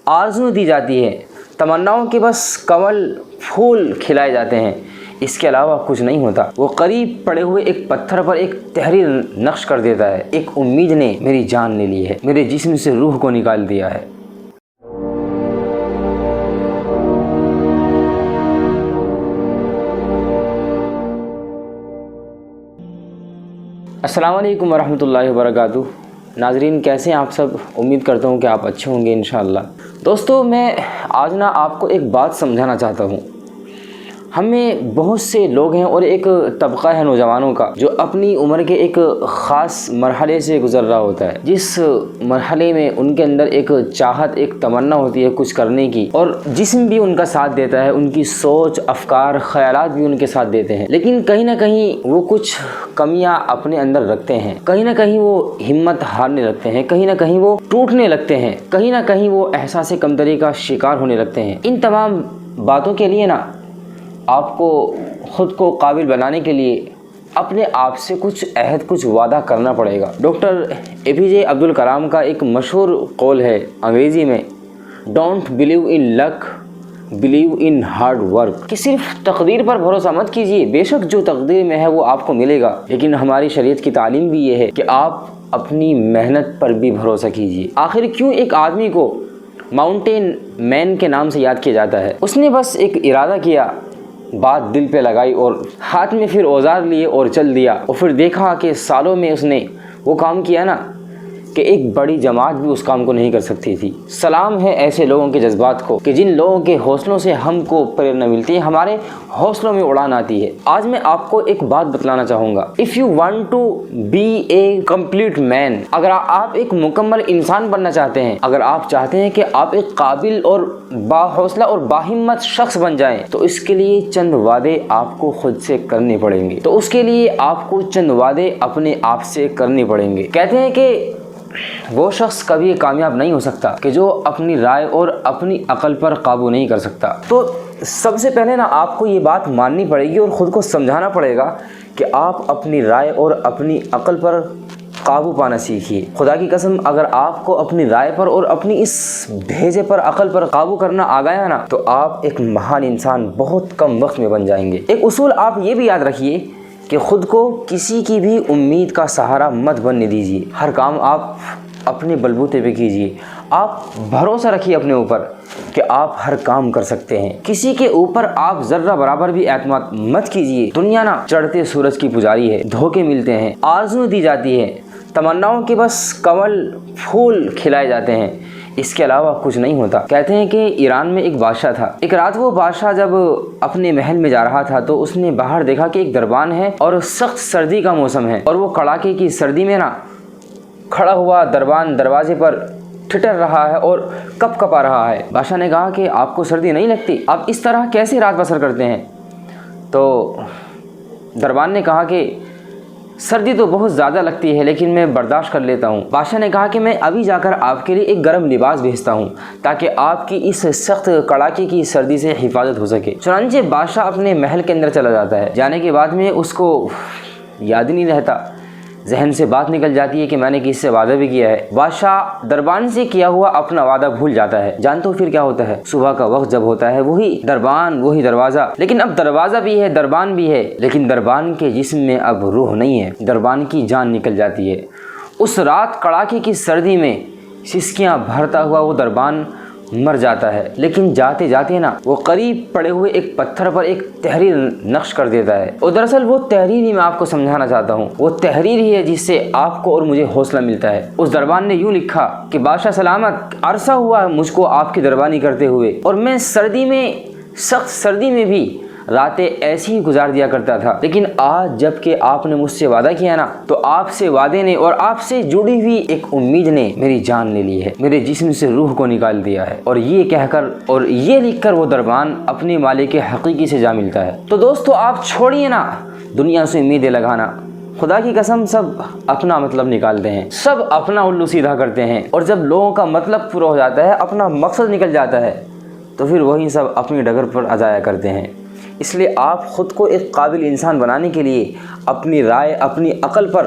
آرزو دی جاتی ہے، تمناؤں کے بس کمل پھول کھلائے جاتے ہیں، اس کے علاوہ کچھ نہیں ہوتا۔ وہ قریب پڑے ہوئے ایک پتھر پر ایک تحریر نقش کر دیتا ہے، ایک امید نے میری جان لے لی ہے، میرے جسم سے روح کو نکال دیا ہے۔ السلام علیکم ورحمۃ اللہ وبرکاتہ۔ ناظرین کیسے ہیں آپ سب؟ امید کرتا ہوں کہ آپ اچھے ہوں گے انشاءاللہ۔ دوستو میں آج آپ کو ایک بات سمجھانا چاہتا ہوں۔ ہمیں بہت سے لوگ ہیں اور ایک طبقہ ہے نوجوانوں کا جو اپنی عمر کے ایک خاص مرحلے سے گزر رہا ہوتا ہے، جس مرحلے میں ان کے اندر ایک چاہت، ایک تمنا ہوتی ہے کچھ کرنے کی، اور جسم بھی ان کا ساتھ دیتا ہے، ان کی سوچ، افکار، خیالات بھی ان کے ساتھ دیتے ہیں، لیکن کہیں نہ کہیں وہ کچھ کمیاں اپنے اندر رکھتے ہیں، کہیں نہ کہیں وہ ہمت ہارنے لگتے ہیں، کہیں نہ کہیں وہ ٹوٹنے لگتے ہیں، کہیں نہ کہیں وہ احساس کمتری کا شکار ہونے لگتے ہیں۔ ان تمام باتوں کے لیے آپ کو خود کو قابل بنانے کے لیے اپنے آپ سے کچھ عہد، کچھ وعدہ کرنا پڑے گا۔ ڈاکٹر APJ عبدالکلام کا ایک مشہور قول ہے انگریزی میں، don't believe in luck, believe in hard work, کہ صرف تقدیر پر بھروسہ مت کیجیے، بے شک جو تقدیر میں ہے وہ آپ کو ملے گا، لیکن ہماری شریعت کی تعلیم بھی یہ ہے کہ آپ اپنی محنت پر بھی بھروسہ کیجیے۔ آخر کیوں ایک آدمی کو ماؤنٹین مین کے نام سے یاد کیا جاتا ہے؟ اس نے بس ایک ارادہ کیا، بات دل پہ لگائی اور ہاتھ میں پھر اوزار لیے اور چل دیا، اور پھر دیکھا کہ سالوں میں اس نے وہ کام کیا کہ ایک بڑی جماعت بھی اس کام کو نہیں کر سکتی تھی۔ سلام ہے ایسے لوگوں کے جذبات کو کہ جن لوگوں کے حوصلوں سے ہم کو پریرنا ملتی ہے، ہمارے حوصلوں میں اڑان آتی ہے۔ آج میں آپ کو ایک بات بتلانا چاہوں گا، if you want to be a complete man, اگر آپ ایک مکمل انسان بننا چاہتے ہیں، اگر آپ چاہتے ہیں کہ آپ ایک قابل اور باحوصلہ اور باہمت شخص بن جائیں، تو اس کے لیے چند وعدے آپ کو خود سے کرنے پڑیں گے، تو اس کے لیے آپ کو چند وعدے اپنے آپ سے کرنے پڑیں گے۔ کہتے ہیں کہ وہ شخص کبھی کامیاب نہیں ہو سکتا کہ جو اپنی رائے اور اپنی عقل پر قابو نہیں کر سکتا۔ تو سب سے پہلے آپ کو یہ بات ماننی پڑے گی اور خود کو سمجھانا پڑے گا کہ آپ اپنی رائے اور اپنی عقل پر قابو پانا سیکھیے۔ خدا کی قسم، اگر آپ کو اپنی رائے پر اور اپنی اس بھیجے پر، عقل پر قابو کرنا آ گیا تو آپ ایک مہان انسان بہت کم وقت میں بن جائیں گے۔ ایک اصول آپ یہ بھی یاد رکھیے کہ خود کو کسی کی بھی امید کا سہارا مت بننے دیجیے۔ ہر کام آپ اپنے بلبوتے پہ کیجیے۔ آپ بھروسہ رکھیے اپنے اوپر کہ آپ ہر کام کر سکتے ہیں۔ کسی کے اوپر آپ ذرہ برابر بھی اعتماد مت کیجیے۔ دنیا چڑھتے سورج کی پجاری ہے، دھوکے ملتے ہیں، آرزو دی جاتی ہے، تمناؤں کے بس کمل پھول کھلائے جاتے ہیں، اس کے علاوہ کچھ نہیں ہوتا۔ کہتے ہیں کہ ایران میں ایک بادشاہ تھا۔ ایک رات وہ بادشاہ جب اپنے محل میں جا رہا تھا تو اس نے باہر دیکھا کہ ایک دربان ہے اور سخت سردی کا موسم ہے، اور وہ کڑاکے کی سردی میں کھڑا ہوا دربان دروازے پر ٹھٹر رہا ہے اور کپ کپا رہا ہے۔ بادشاہ نے کہا کہ آپ کو سردی نہیں لگتی؟ آپ اس طرح کیسے رات بسر کرتے ہیں؟ تو دربان نے کہا کہ سردی تو بہت زیادہ لگتی ہے لیکن میں برداشت کر لیتا ہوں۔ بادشاہ نے کہا کہ میں ابھی جا کر آپ کے لیے ایک گرم لباس بھیجتا ہوں تاکہ آپ کی اس سخت کڑاکے کی سردی سے حفاظت ہو سکے۔ چنانچہ بادشاہ اپنے محل کے اندر چلا جاتا ہے۔ جانے کے بعد میں اس کو یاد ہی نہیں رہتا، ذہن سے بات نکل جاتی ہے کہ میں نے کس سے وعدہ بھی کیا ہے۔ بادشاہ دربان سے کیا ہوا اپنا وعدہ بھول جاتا ہے۔ جانتے ہو پھر کیا ہوتا ہے؟ صبح کا وقت جب ہوتا ہے، وہی دربان، وہی دروازہ، لیکن اب دروازہ بھی ہے، دربان بھی ہے، لیکن دربان کے جسم میں اب روح نہیں ہے، دربان کی جان نکل جاتی ہے۔ اس رات کڑاکے کی سردی میں سسکیاں بھرتا ہوا وہ دربان مر جاتا ہے، لیکن جاتے جاتے وہ قریب پڑے ہوئے ایک پتھر پر ایک تحریر نقش کر دیتا ہے، اور دراصل وہ تحریر ہی میں آپ کو سمجھانا چاہتا ہوں، وہ تحریر ہی ہے جس سے آپ کو اور مجھے حوصلہ ملتا ہے۔ اس دربان نے یوں لکھا کہ بادشاہ سلامت، عرصہ ہوا مجھ کو آپ کی دربانی کرتے ہوئے، اور میں سردی میں، سخت سردی میں بھی راتیں ایسی ہی گزار دیا کرتا تھا، لیکن آج جب کہ آپ نے مجھ سے وعدہ کیا تو آپ سے وعدے نے اور آپ سے جڑی ہوئی ایک امید نے میری جان لے لی ہے، میرے جسم سے روح کو نکال دیا ہے۔ اور یہ کہہ کر اور یہ لکھ کر وہ دربان اپنے مالک حقیقی سے جا ملتا ہے۔ تو دوستو آپ چھوڑیے دنیا سے امیدیں لگانا۔ خدا کی قسم سب اپنا مطلب نکالتے ہیں، سب اپنا الو سیدھا کرتے ہیں، اور جب لوگوں کا مطلب پورا ہو جاتا ہے، اپنا مقصد نکل جاتا ہے، تو پھر وہی سب اپنی ڈگر پر آ جایا کرتے ہیں۔ اس لیے آپ خود کو ایک قابل انسان بنانے کے لیے اپنی رائے، اپنی عقل پر